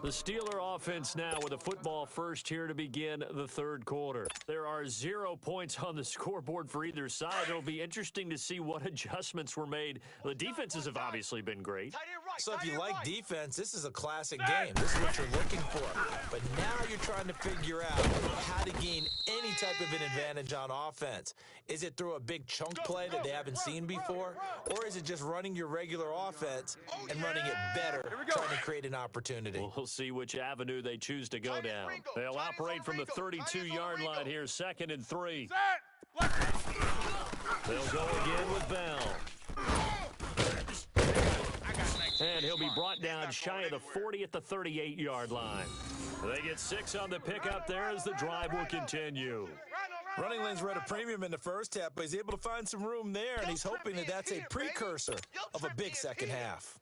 The Steeler offense now with a football first here to begin the third quarter. There are 0 points on the scoreboard for either side. It'll be interesting to see what adjustments were made. The defenses have obviously been great. So if you like defense, this is a classic game. This is what you're looking for. But now you're trying to figure out how to gain any type of an advantage on offense. Is it through a big chunk play that they haven't seen before? Or is it just running your regular offense and running it better, trying to create an opportunity? We'll see which avenue they choose to go down. They'll operate from the 32-yard line here, 2nd and 3. They'll go again with Bell. And he'll be brought down shy of the 40 at the 38-yard line. They get 6 on the pickup there as the drive will continue. Running lanes were at a premium in the first half, but he's able to find some room there, and he's hoping that that's a precursor of a big second half.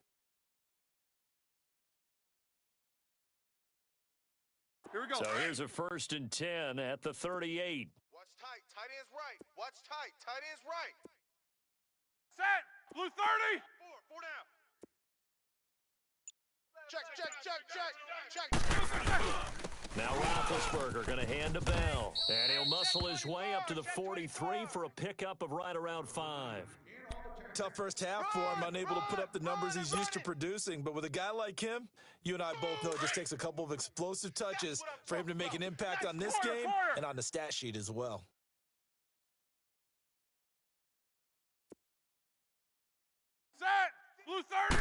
Here we go. So here's a 1st and 10 at the 38. Watch tight. Tight end's right. Watch tight. Tight end's right. Set. Blue 30. Four down. Check. Now Roethlisberger going to hand to Bell. And he'll muscle his way up to the 43 for a pickup of right around 5. Tough first half for him, unable to put up the numbers he's used to producing. But with a guy like him, you and I both know it just takes a couple of explosive touches for him to make an impact on this game and on the stat sheet as well. Set. Blue 30.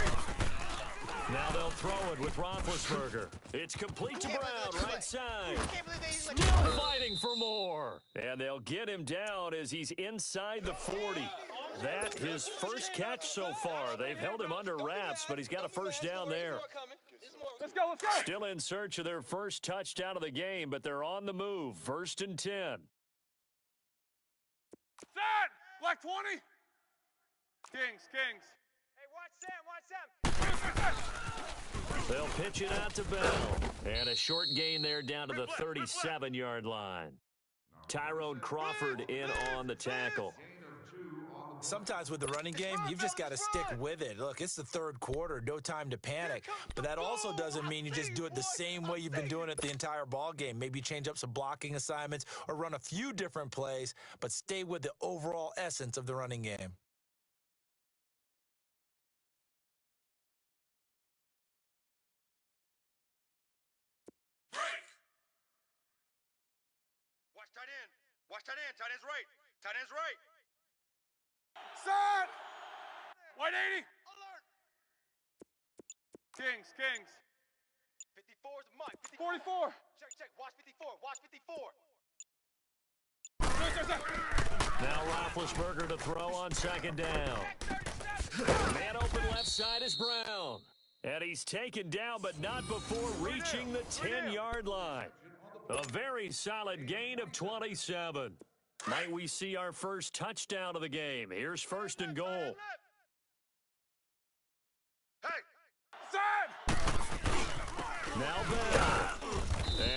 Now they'll throw it with Roethlisberger. It's complete to Brown, right side. Still fighting for more. And they'll get him down as he's inside the 40. That his first catch so far. They've held him under wraps, but he's got a first down there. Let's go. Still in search of their first touchdown of the game, but they're on the move. 1st and 10. Set. Black 20. Kings. Hey, watch Sam. They'll pitch it out to Bell. And a short gain there down to the 37-yard line. Tyrone Crawford in on the tackle. Sometimes with the running game, you've just got to stick with it. Look, it's the third quarter, no time to panic. But that also doesn't mean you just do it the same way you've been doing it the entire ball game. Maybe change up some blocking assignments or run a few different plays, but stay with the overall essence of the running game. Watch tight end. Tight end's right. Tight end's right. Set. White 80. Alert. Kings. 54 is mine. 44. Check. Watch 54. Watch 54. Now Roethlisberger to throw on 2nd down. Man open left side is Brown. And he's taken down, but not before reaching the 10-yard line. A very solid gain of 27. Might we see our first touchdown of the game? Here's 1st and goal. Hey. Set. Now Bell.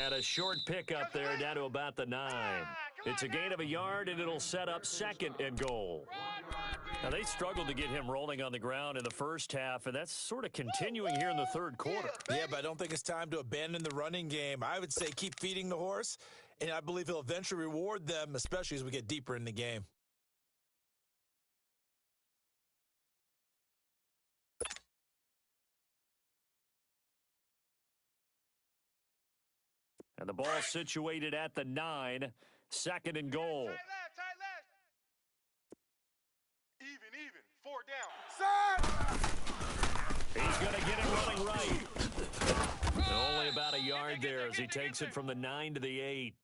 And a short pickup there down to about the 9. It's a gain of a yard, and it'll set up 2nd and goal. Now, they struggled to get him rolling on the ground in the first half, and that's sort of continuing here in the third quarter. Yeah, but I don't think it's time to abandon the running game. I would say keep feeding the horse, and I believe he'll eventually reward them, especially as we get deeper in the game. And the ball situated at the 9, 2nd and goal. Tight left. Even. 4 down. Set. He's going to get it running right. Only about a yard there as he takes it from the 9 to the 8.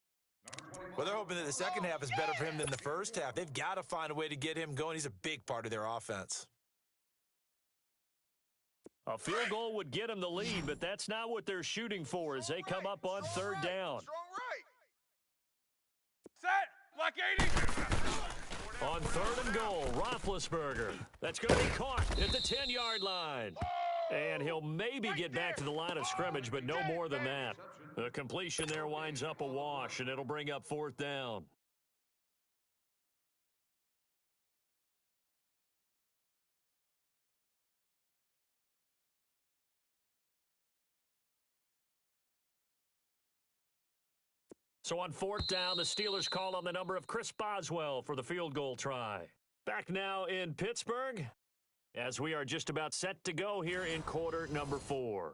Well, they're hoping that the second half is better for him than the first half. They've got to find a way to get him going. He's a big part of their offense. A field goal would get them the lead, but that's not what they're shooting for as they come up on 3rd down. Strong right. Set. Black 80. On 3rd and goal, Roethlisberger. That's going to be caught at the 10-yard line. And he'll maybe get back to the line of scrimmage, but no more than that. The completion there winds up a wash, and it'll bring up 4th down. So on fourth down, the Steelers call on the number of Chris Boswell for the field goal try. Back now in Pittsburgh, as we are just about set to go here in quarter number 4.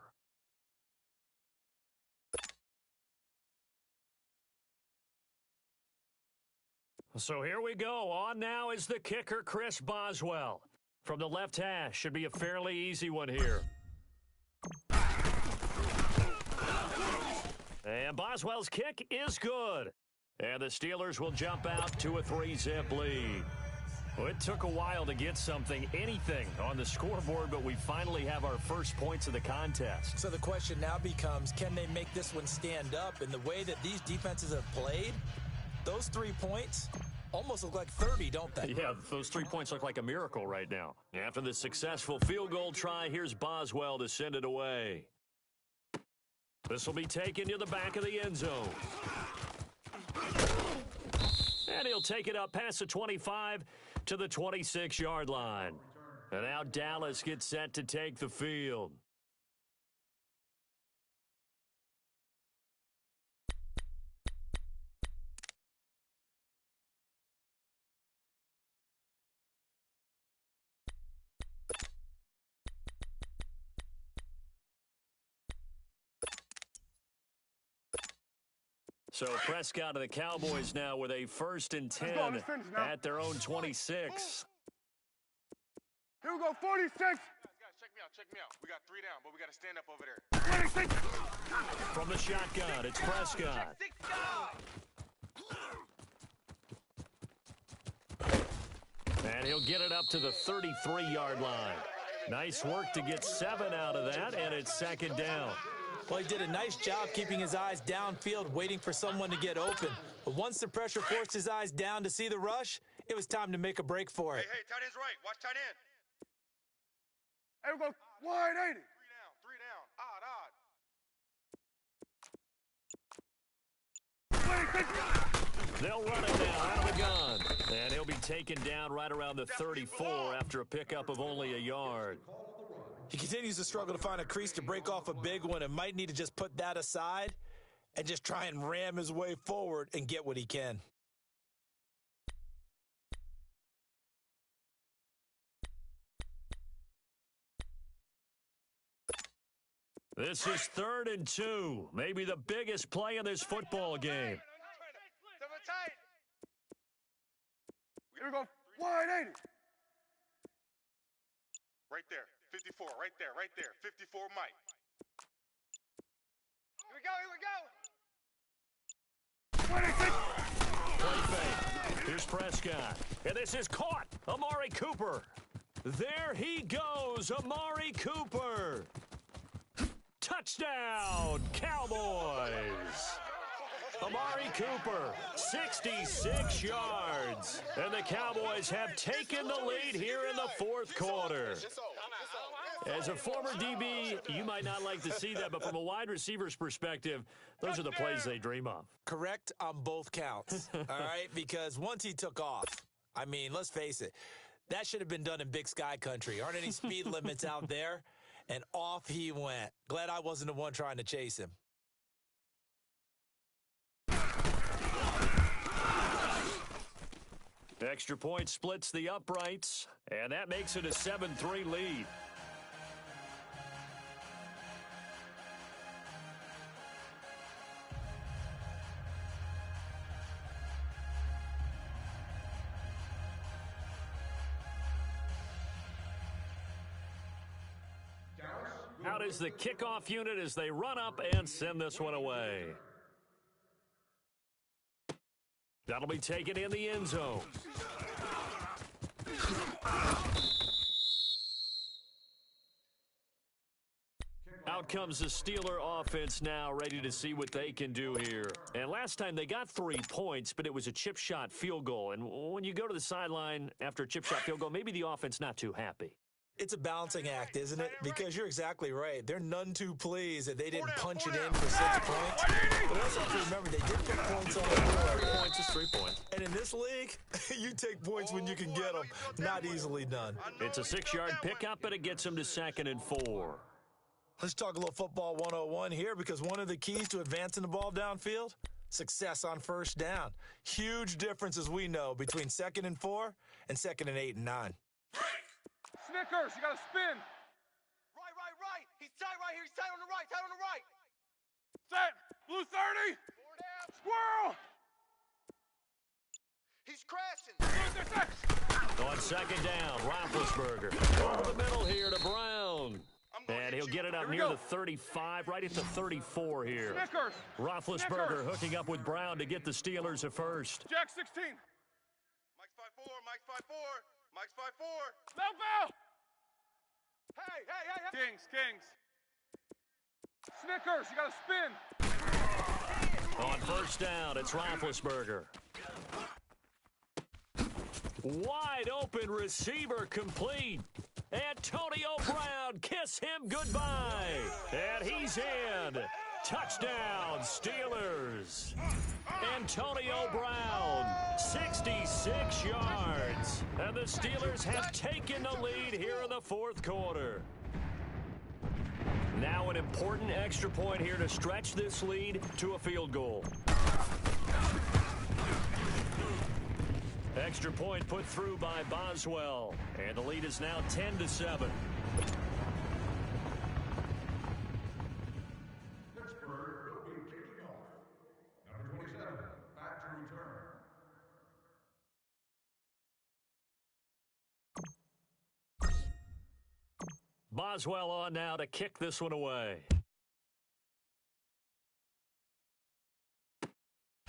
So here we go. On now is the kicker, Chris Boswell. From the left hash, should be a fairly easy one here. And Boswell's kick is good. And the Steelers will jump out to a 3-zip lead. Well, it took a while to get anything on the scoreboard, but we finally have our first points of the contest. So the question now becomes, can they make this one stand up? And the way that these defenses have played, those 3 points almost look like 30, don't they? Yeah, those 3 points look like a miracle right now. After the successful field goal try, here's Boswell to send it away. This will be taken to the back of the end zone. And he'll take it up past the 25 to the 26-yard line. And now Dallas gets set to take the field. So Prescott and the Cowboys now with a 1st and 10 at their own 26. Here we go, 46. Guys, check me out. We got 3 down, but we got to stand up over there. 26. From the shotgun, it's Prescott. And he'll get it up to the 33-yard line. Nice work to get 7 out of that, and it's 2nd down. Well, he did a nice job keeping his eyes downfield, waiting for someone to get open. But once the pressure forced his eyes down to see the rush, it was time to make a break for it. Hey, tight end's right. Watch tight end. Hey, we go, wide 80. 3 down. 3 down. Odd. They'll run it now out of the gun. And he'll be taken down right around the 34 after a pickup of only a yard. He continues to struggle to find a crease to break off a big one and might need to just put that aside and just try and ram his way forward and get what he can. This is 3rd and 2. Maybe the biggest play in this football game. Here we go, wide 80. Right there. 54, right there. 54, Mike. Here we go. Play fake. Here's Prescott. And this is caught. Amari Cooper. There he goes. Amari Cooper. Touchdown, Cowboys. Amari Cooper, 66 yards. And the Cowboys have taken the lead here in the 4th quarter. As a former DB, you might not like to see that, but from a wide receiver's perspective, those are the plays they dream of. Correct on both counts, all right? Because once he took off, I mean, let's face it, that should have been done in Big Sky Country. Aren't any speed limits out there? And off he went. Glad I wasn't the one trying to chase him. Extra point splits the uprights, and that makes it a 7-3 lead. Out is the kickoff unit as they run up and send this one away. That'll be taken in the end zone. Out comes the Steeler offense now, ready to see what they can do here. And last time they got 3 points, but it was a chip shot field goal. And when you go to the sideline after a chip shot field goal, maybe the offense not too happy. It's a balancing act, isn't it? Because you're exactly right. They're none too pleased that they didn't punch it in for 6 points. But also have to remember, they did put points on the board. 3 points is 3 points. And in this league, you take points when you can get them. Not easily done. It's a 6-yard pickup, but it gets them to 2nd and 4. Let's talk a little football 101 here, because one of the keys to advancing the ball downfield, success on first down. Huge difference, as we know, between 2nd and 4 and 2nd and 8 and 9. Snickers, you got to spin. Right. He's tight right here. He's tight on the right. Tight on the right. Set. Blue 30. Squirrel. He's crashing. On 2nd down, Roethlisberger. Over the middle here to Brown. And he'll get it up near the 35, right at the 34 here. Snickers. Roethlisberger hooking up with Brown to get the Steelers at first. Jack 16. Mike's 5'4". Mike's 5'4". Mike's 5'4". Bell. Hey. Kings. Snickers, you got to spin. On 1st down, it's Roethlisberger. Wide open receiver complete. Antonio Brown, kiss him goodbye. And he's in. Touchdown, Steelers. Antonio Brown, 66 yards. And the Steelers have taken the lead here in the 4th quarter. Now an important extra point here to stretch this lead to a field goal. Extra point put through by Boswell. And the lead is now 10-7. Pittsburgh will be kicking off. Number 27, back to return. Boswell on now to kick this one away.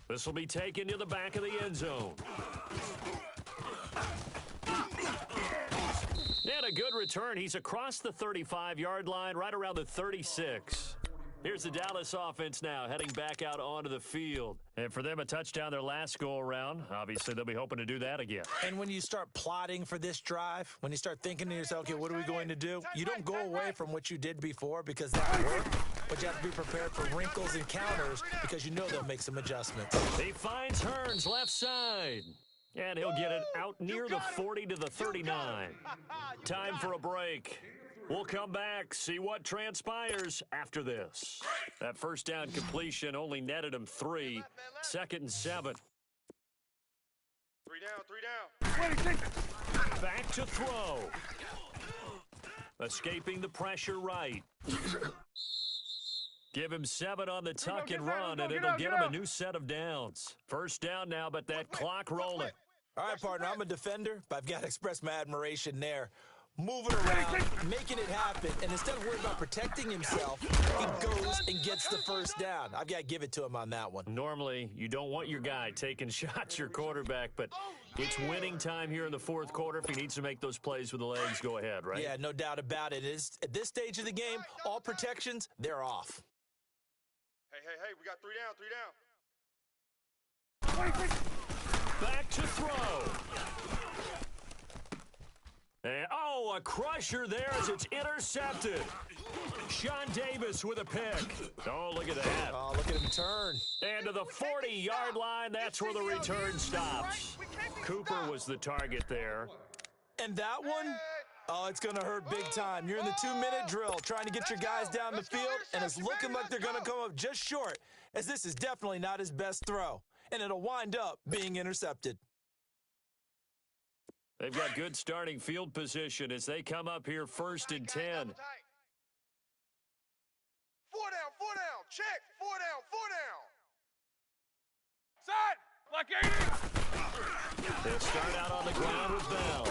This will be taken to the back of the end zone. And a good return. He's across the 35-yard line, right around the 36. Here's the Dallas offense now, heading back out onto the field. And for them, a touchdown their last go-around. Obviously, they'll be hoping to do that again. And when you start plotting for this drive, when you start thinking to yourself, okay, what are we going to do? You don't go away from what you did before because that worked, but you have to be prepared for wrinkles and counters because you know they'll make some adjustments. He finds Hearns left side. And he'll get it out near the 40 to the 39. Time for a break. We'll come back, see what transpires after this. That 1st down completion only netted him 3. 2nd and 7. 3 down. Back to throw. Escaping the pressure right. Give him 7 on the tuck and run, and it'll get him a new set of downs. 1st down now, but that clock rolling. All right, partner, I'm a defender, but I've got to express my admiration there. Moving around, making it happen, and instead of worrying about protecting himself, he goes and gets the 1st down. I've got to give it to him on that one. Normally, you don't want your guy taking shots, your quarterback, but it's winning time here in the 4th quarter. If he needs to make those plays with the legs, go ahead, right? Yeah, no doubt about it. At this stage of the game, all protections, they're off. Hey, we got 3 down. Back to throw. And, a crusher there as it's intercepted. Sean Davis with a pick. Oh, look at that. Oh, look at him turn. And to the 40-yard line, that's where the return stops. Cooper was the target there. And that one, it's going to hurt big time. You're in the 2-minute drill trying to get your guys down the field, and it's looking like they're going to come up just short, as this is definitely not his best throw. And it'll wind up being intercepted. They've got good starting field position as they come up here 1st and 10. 4 down. Check. 4 down. Set. Like 80. They'll start out on the ground with Bell.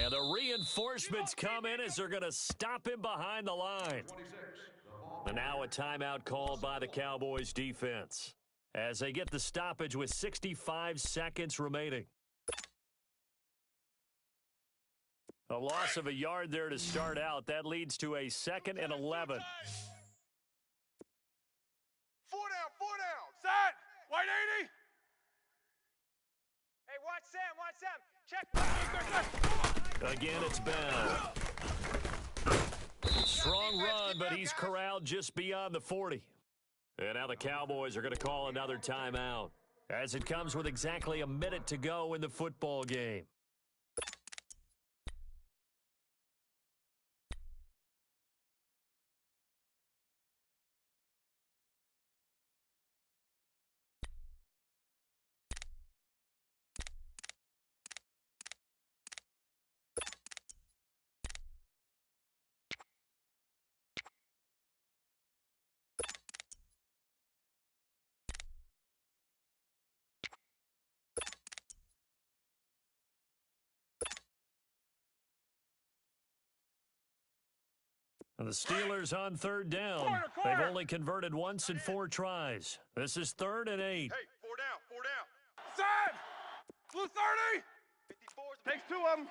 And the reinforcements come in as they're going to stop him behind the line. And now a timeout called by the Cowboys defense as they get the stoppage with 65 seconds remaining. A loss of a yard there to start out. That leads to a 2nd and 11. 4 down. Set. White 80. Hey, watch Sam. Check. Again, it's Bell. Strong run, but he's corralled just beyond the 40. And now the Cowboys are going to call another timeout as it comes with exactly a minute to go in the football game. And the Steelers on third down. Corner. They've only converted once in 4 tries. This is 3rd and 8. Hey, 4 down, 4 down. Set! Blue 30! 54 is the Takes 2 of them.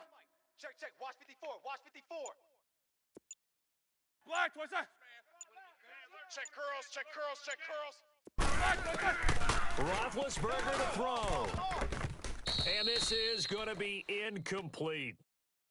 Check, check. Watch 54. Watch 54. Black, what's that? Check curls, check curls, check curls. Black, what's that? Roethlisberger to throw. And this is going to be incomplete.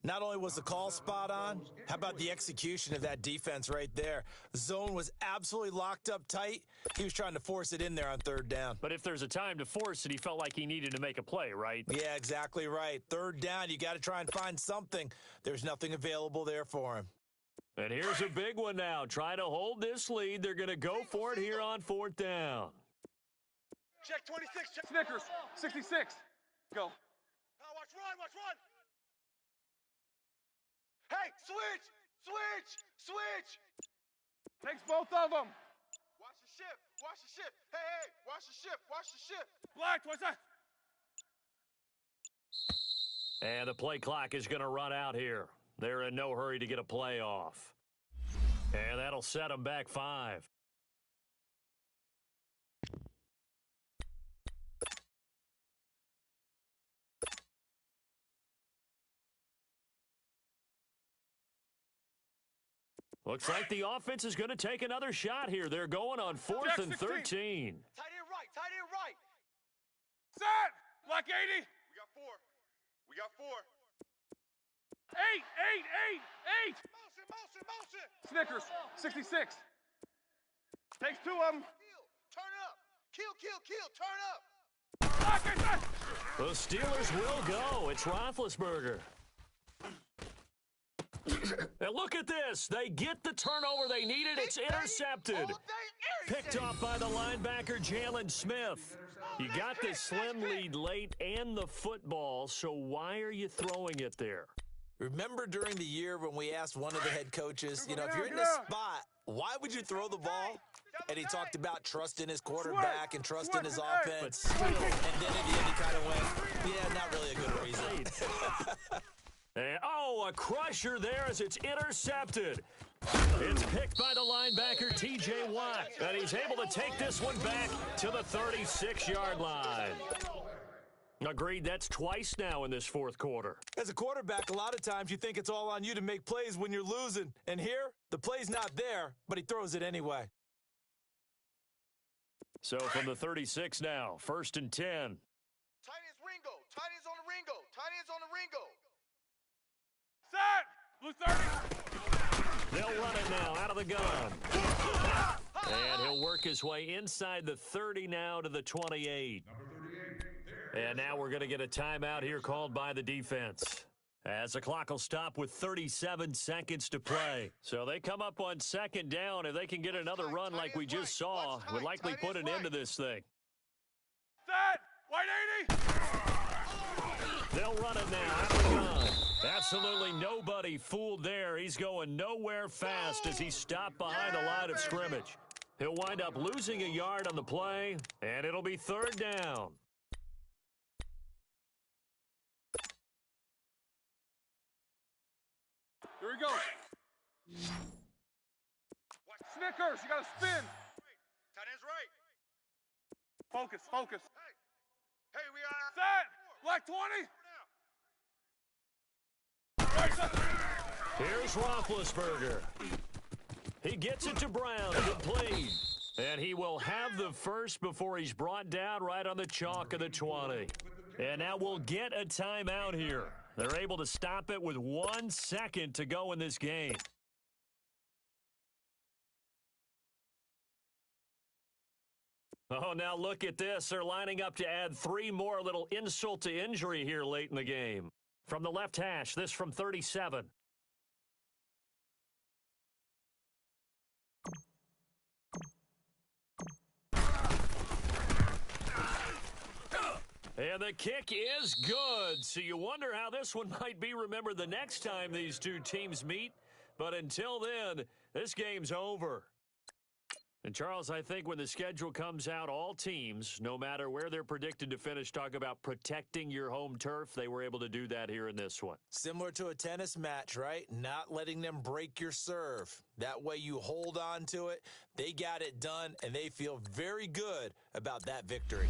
Not only was the call spot on, how about the execution of that defense right there? Zone was absolutely locked up tight. He was trying to force it in there on 3rd down. But if there's a time to force it, he felt like he needed to make a play, right? Yeah, exactly right. 3rd down, you got to try and find something. There's nothing available there for him. And here's a big one now. Try to hold this lead. They're going to go for it here on 4th down. Check 26. Check. Snickers, 66. Go. Watch run, watch run. Hey, switch, switch, switch. Takes both of them. Watch the shift, watch the shift. Hey, hey, watch the shift, watch the shift. Black, what's that? And the play clock is going to run out here. They're in no hurry to get a play off. And that'll set them back 5. Looks like the offense is going to take another shot here. They're going on 4th and 13. Tight end right, tight end right. Set! Black 80. We got 4. We got 4. 8. Motion, motion, motion. Snickers, 66. Takes 2 of them. Kill, turn up. Kill, kill, kill, turn up. Black, I said. The Steelers will go. It's Roethlisberger. And look at this. They get the turnover they needed. It's intercepted. Picked off by the linebacker, Jalen Smith. You got the slim lead late and the football, so why are you throwing it there? Remember during the year when we asked one of the head coaches, if you're in this spot, why would you throw the ball? And he talked about trust in his quarterback and trust in his offense. And then at the end he kind of went, yeah, not really a good reason. And, a crusher there as it's intercepted. It's picked by the linebacker, T.J. Watt. And he's able to take this one back to the 36-yard line. Agreed, that's twice now in this 4th quarter. As a quarterback, a lot of times you think it's all on you to make plays when you're losing. And here, the play's not there, but he throws it anyway. So from the 36 now, 1st and 10. Tight ends Ringo. Tight ends on the Ringo. Tight ends on the Ringo. Set! Blue 30. They'll run it now out of the gun. And he'll work his way inside the 30 now to the 28. And now we're going to get a timeout here called by the defense, as the clock will stop with 37 seconds to play. So they come up on 2nd down. If they can get another run like we just saw, would likely put an end to this thing. Set! White 80. They'll run it now out of the gun. Absolutely nobody fooled there. He's going nowhere fast as he's stopped behind the line of scrimmage. He'll wind up losing a yard on the play, and it'll be 3rd down. Here we go. Snickers, you got to spin. Tight ends right. Focus, focus. Hey, we are. Set! Black 20. Here's Roethlisberger. He gets it to Brown. Complete. And he will have the first before he's brought down right on the chalk of the 20. And now we'll get a timeout here. They're able to stop it with 1 second to go in this game. Oh, now look at this. They're lining up to add 3 more, a little insult to injury here late in the game. From the left hash, this from 37. And the kick is good. So you wonder how this one might be remembered the next time these two teams meet. But until then, this game's over. And, Charles, I think when the schedule comes out, all teams, no matter where they're predicted to finish, talk about protecting your home turf. They were able to do that here in this one. Similar to a tennis match, right? Not letting them break your serve. That way you hold on to it. They got it done, and they feel very good about that victory.